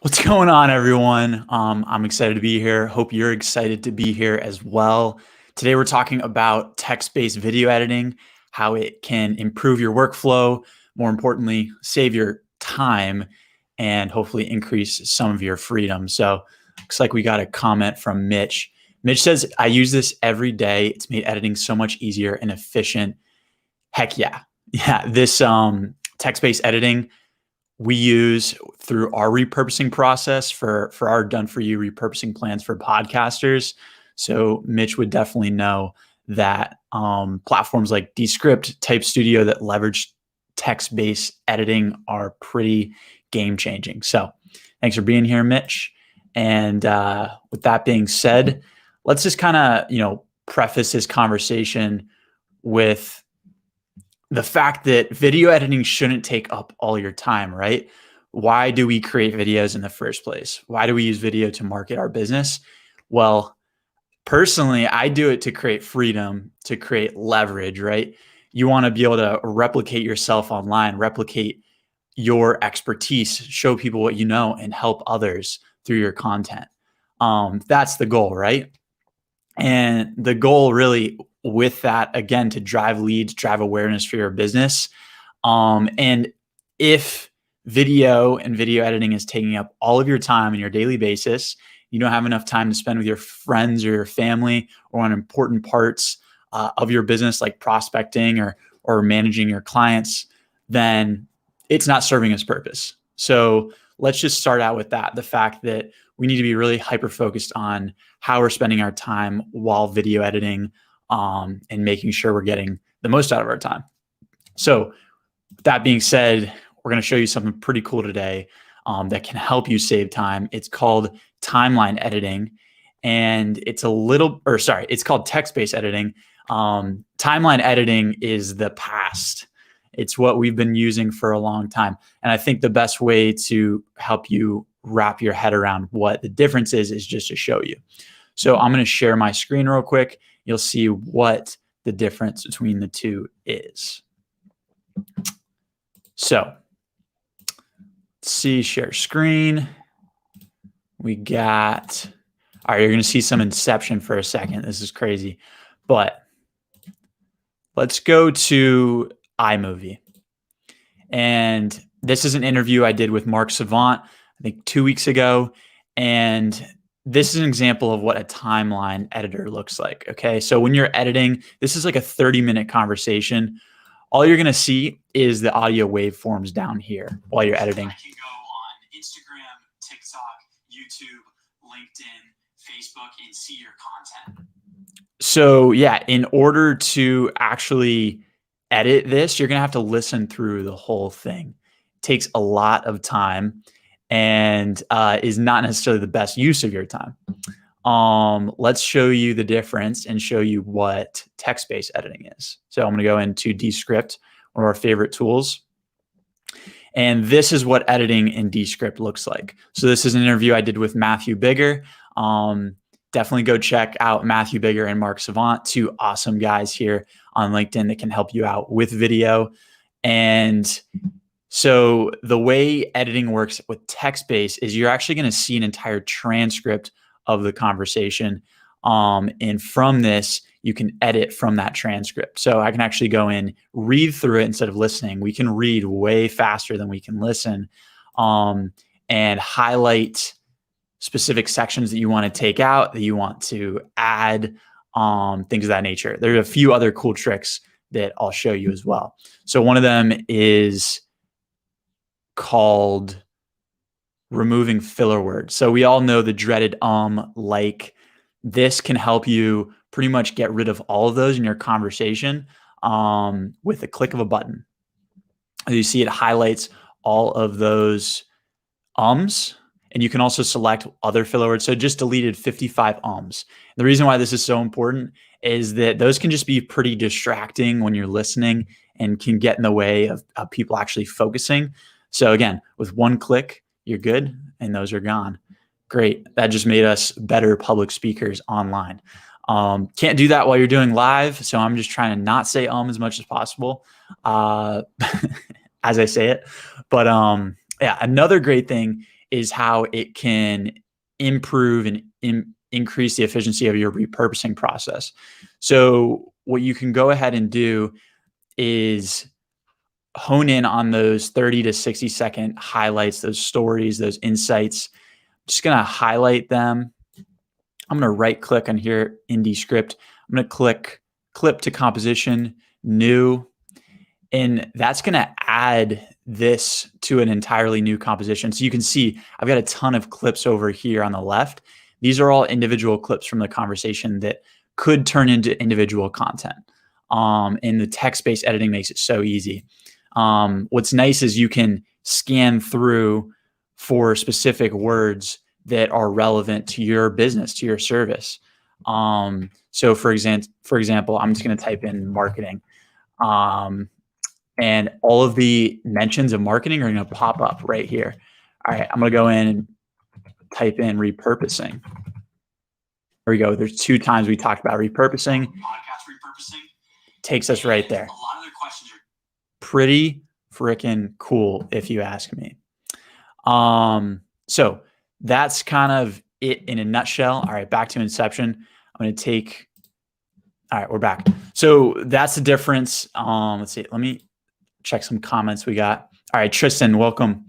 What's going on, everyone? I'm excited to be here. Hope you're excited to be here as well. Today, we're talking about text-based video editing, how it can improve your workflow, more importantly, save your time, and hopefully increase some of your freedom. So looks like we got a comment from Mitch. Mitch says, I use this every day. It's made editing so much easier and efficient. Heck yeah. Yeah, this text-based editing we use through our repurposing process for our done-for-you repurposing plans for podcasters. So Mitch would definitely know that platforms like Descript, Type Studio that leverage text-based editing are pretty game-changing. So thanks for being here, Mitch. And with that being said, let's just kind of preface this conversation with the fact that video editing shouldn't take up all your time, right? Why do we create videos in the first place? Why do we use video to market our business? Well, personally, I do it to create freedom, to create leverage, right? You want to be able to replicate yourself online, replicate your expertise, show people what you know, and help others through your content. That's the goal, right? And the goal really with that, again, to drive leads, drive awareness for your business. And if video and video editing is taking up all of your time on your daily basis, you don't have enough time to spend with your friends or your family or on important parts of your business like prospecting or managing your clients, then it's not serving its purpose. So let's just start out with that. The fact that we need to be really hyper-focused on how we're spending our time while video editing and making sure we're getting the most out of our time. So with that being said, we're going to show you something pretty cool today that can help you save time. It's called timeline editing, and it's called text-based editing. Timeline editing is the past. It's what we've been using for a long time. And I think the best way to help you wrap your head around what the difference is just to show you. So I'm going to share my screen real quick. You'll see what the difference between the two is. So let's see, share screen. We got, all right, you're going to see some Inception for a second. This is crazy. But let's go to iMovie. And this is an interview I did with Mark Savant, I think 2 weeks ago. And this is an example of what a timeline editor looks like. Okay. So when you're editing, this is like a 30-minute conversation. All you're going to see is the audio waveforms down here while you're editing. I can go on Instagram, TikTok, YouTube, LinkedIn, Facebook, and see your content. So yeah, in order to actually edit this, you're going to have to listen through the whole thing. It takes a lot of time and is not necessarily the best use of your time. Let's show you the difference and show you what text-based editing is. So I'm going to go into Dscript, one of our favorite tools. And this is what editing in Dscript looks like. So this is an interview I did with Matthew Bigger. Definitely go check out Matthew Bigger and Mark Savant, two awesome guys here on LinkedIn that can help you out with video. And so the way editing works with text-based is you're actually going to see an entire transcript of the conversation. And from this, you can edit from that transcript. So I can actually go in, read through it instead of listening. We can read way faster than we can listen, and highlight specific sections that you want to take out, that you want to add, things of that nature. There are a few other cool tricks that I'll show you as well. So one of them is called removing filler words. So we all know the dreaded like. This can help you pretty much get rid of all of those in your conversation with a click of a button. As you see, it highlights all of those and you can also select other filler words. So it just deleted 55 The reason why this is so important is that those can just be pretty distracting when you're listening and can get in the way of people actually focusing. So again, with one click, you're good, and those are gone. Great. That just made us better public speakers online. Can't do that while you're doing live, so I'm just trying to not say as much as possible as I say it. But yeah, another great thing is how it can improve and increase the efficiency of your repurposing process. So what you can go ahead and do is hone in on those 30 to 60-second highlights, those stories, those insights. I'm just going to highlight them. I'm going to right click on here in Dscript. I'm going to click clip to composition, new, and that's going to add this to an entirely new composition. So you can see I've got a ton of clips over here on the left. These are all individual clips from the conversation that could turn into individual content. And the text-based editing makes it so easy. What's nice is you can scan through for specific words that are relevant to your business, to your service. So for example, I'm just going to type in marketing. And all of the mentions of marketing are going to pop up right here. All right, I'm going to go in and type in repurposing. There we go. There's 2 times we talked about repurposing. Podcast repurposing takes us right there. A lot of their questions are pretty freaking cool, if you ask me. So that's kind of it in a nutshell. All right, back to Inception. I'm going to take. All right, we're back. So that's the difference. Let's see. Let me check some comments we got. All right, Tristan, welcome.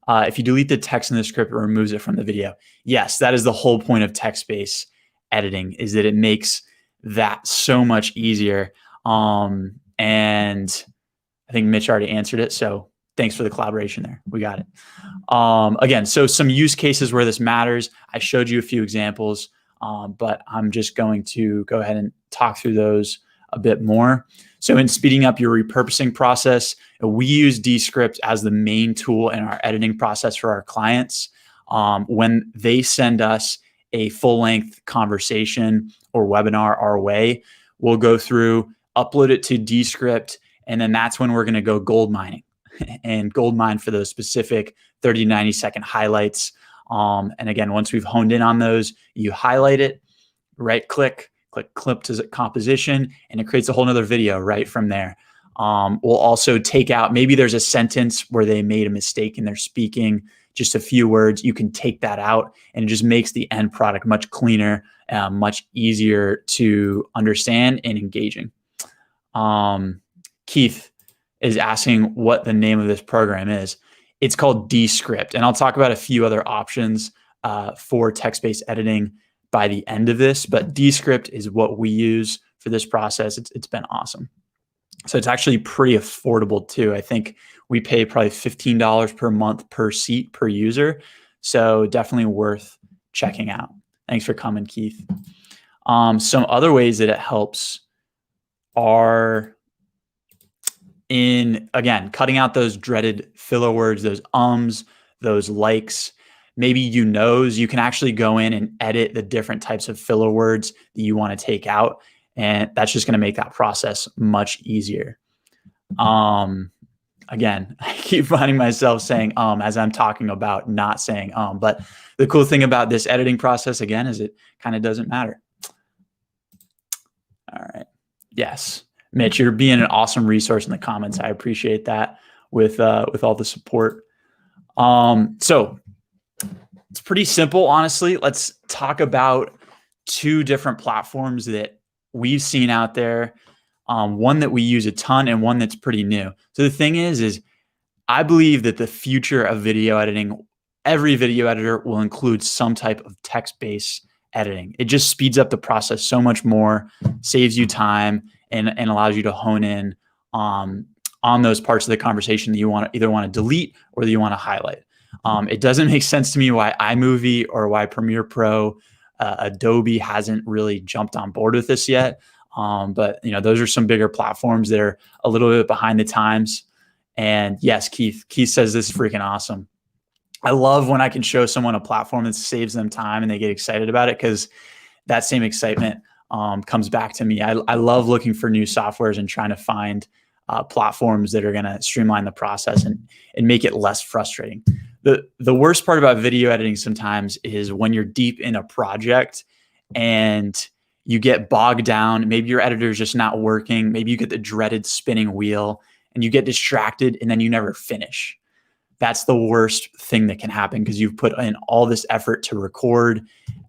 If you delete the text in the script, it removes it from the video. Yes, that is the whole point of text-based editing, is that it makes that so much easier. And I think Mitch already answered it. So thanks for the collaboration there. We got it. Again, so some use cases where this matters. I showed you a few examples, but I'm just going to go ahead and talk through those a bit more. So in speeding up your repurposing process, we use Dscript as the main tool in our editing process for our clients. When they send us a full-length conversation or webinar our way, we'll go through, upload it to Dscript, and then that's when we're going to go gold mining and gold mine for those specific 30 to 90-second highlights. And again, once we've honed in on those, you highlight it, right click clip to composition, and it creates a whole nother video right from there. We'll also take out, maybe there's a sentence where they made a mistake in their speaking, just a few words. You can take that out, and it just makes the end product much cleaner, much easier to understand and engaging. Keith is asking what the name of this program is. It's called Descript, and I'll talk about a few other options for text-based editing by the end of this, but Dscript is what we use for this process. It's been awesome. So it's actually pretty affordable too. I think we pay probably $15 per month per seat per user. So definitely worth checking out. Thanks for coming, Keith. Some other ways that it helps are in, again, cutting out those dreaded filler words, those ums, those likes. Maybe you knows, you can actually go in and edit the different types of filler words that you want to take out. And that's just going to make that process much easier. Again, I keep finding myself saying as I'm talking about not saying but the cool thing about this editing process, again, is it kind of doesn't matter. All right. Yes. Mitch, you're being an awesome resource in the comments. I appreciate that with all the support. So it's pretty simple, honestly. Let's talk about 2 different platforms that we've seen out there. One that we use a ton and one that's pretty new. So the thing is I believe that the future of video editing, every video editor will include some type of text-based editing. It just speeds up the process so much more, saves you time, and allows you to hone in on those parts of the conversation that you either want to delete or that you want to highlight. It doesn't make sense to me why iMovie or why Premiere Pro, Adobe hasn't really jumped on board with this yet. But those are some bigger platforms that are a little bit behind the times. And yes, Keith says this is freaking awesome. I love when I can show someone a platform that saves them time and they get excited about it, because that same excitement comes back to me. I love looking for new softwares and trying to find platforms that are going to streamline the process and make it less frustrating. The worst part about video editing sometimes is when you're deep in a project and you get bogged down. Maybe your editor is just not working. Maybe you get the dreaded spinning wheel and you get distracted and then you never finish. that's the worst thing that can happen, because you've put in all this effort to record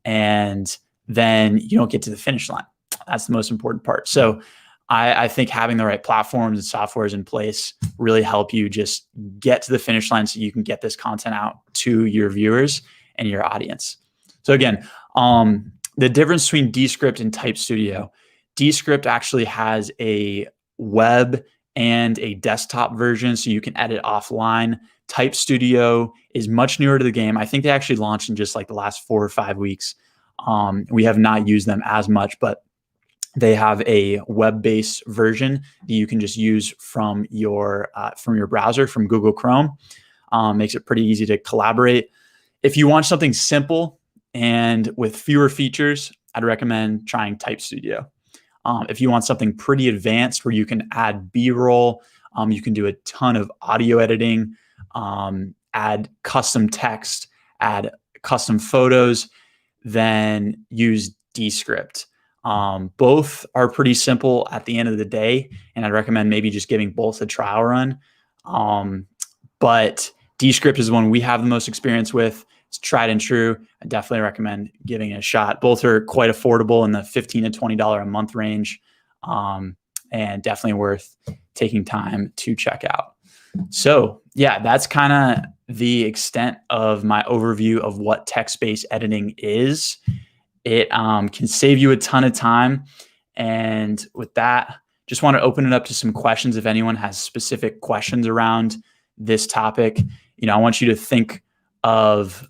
and then you don't get to the finish line. That's the most important part. So I think having the right platforms and softwares in place really help you just get to the finish line so you can get this content out to your viewers and your audience. So again, the difference between Descript and Type Studio. Descript actually has a web and a desktop version, so you can edit offline. Type Studio is much newer to the game. I think they actually launched in just like the last 4 or 5 weeks. We have not used them as much, but they have a web-based version that you can just use from your browser, from Google Chrome. Makes it pretty easy to collaborate. If you want something simple and with fewer features, I'd recommend trying Type Studio. If you want something pretty advanced where you can add B-roll, you can do a ton of audio editing, add custom text, add custom photos, then use Dscript. Both are pretty simple at the end of the day, and I'd recommend maybe just giving both a trial run. But Dscript is the one we have the most experience with. It's tried and true. I definitely recommend giving it a shot. Both are quite affordable in the $15 to $20 a month range, and definitely worth taking time to check out. So yeah, that's kind of the extent of my overview of what text-based editing is. It can save you a ton of time. And with that, just want to open it up to some questions. If anyone has specific questions around this topic, I want you to think of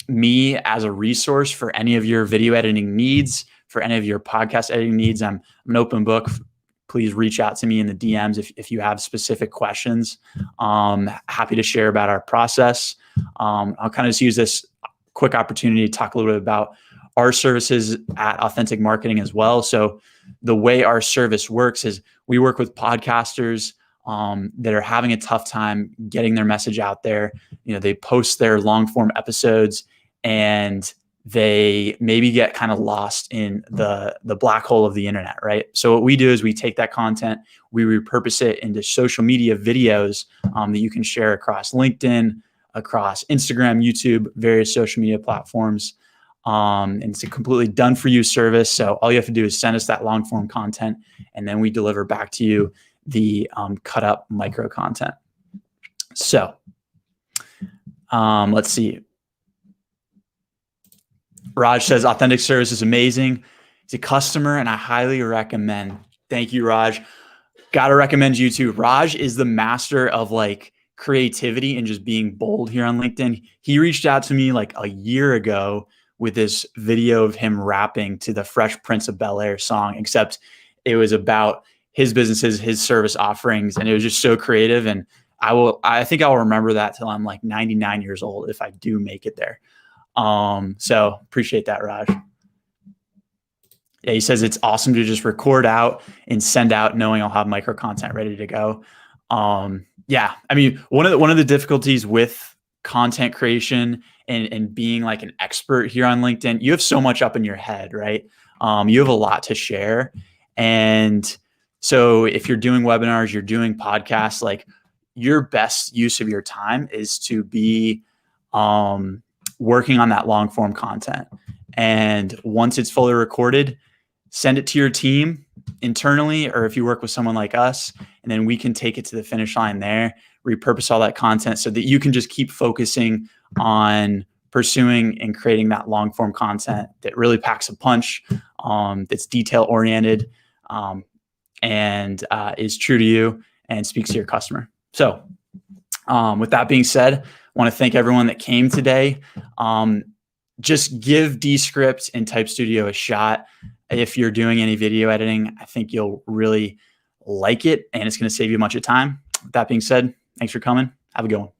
me as a resource for any of your video editing needs, for any of your podcast editing needs. I'm an open book. Please reach out to me in the DMs if you have specific questions. Happy to share about our process. I'll kind of just use this quick opportunity to talk a little bit about our services at Authentic Marketing as well. So the way our service works is we work with podcasters that are having a tough time getting their message out there. They post their long form episodes and they maybe get kind of lost in the black hole of the internet, right? So what we do is we take that content, we repurpose it into social media videos that you can share across LinkedIn, across Instagram, YouTube, various social media platforms. And it's a completely done for you service. So all you have to do is send us that long form content, and then we deliver back to you the cut up micro content. So let's see. Raj says Authentic service is amazing. He's a customer and I highly recommend. Thank you, Raj. Got to recommend you too. Raj is the master of like creativity and just being bold here on LinkedIn. He reached out to me like a year ago with this video of him rapping to the Fresh Prince of Bel-Air song, except it was about his businesses, his service offerings, and it was just so creative. And I think I'll remember that till I'm like 99 years old if I do make it there. So appreciate that, Raj. Yeah, he says it's awesome to just record out and send out knowing I'll have micro content ready to go. Yeah, I mean, one of the difficulties with content creation and being like an expert here on LinkedIn, you have so much up in your head, right? You have a lot to share. And so if you're doing webinars, you're doing podcasts, like your best use of your time is to be working on that long form content. And once it's fully recorded, send it to your team internally, or if you work with someone like us, and then we can take it to the finish line there, repurpose all that content so that you can just keep focusing on pursuing and creating that long form content that really packs a punch, that's detail oriented, and is true to you and speaks to your customer. So with that being said, I want to thank everyone that came today. Just give Descript and Type Studio a shot. If you're doing any video editing, I think you'll really like it and it's going to save you a bunch of time. With that being said, thanks for coming. Have a good one.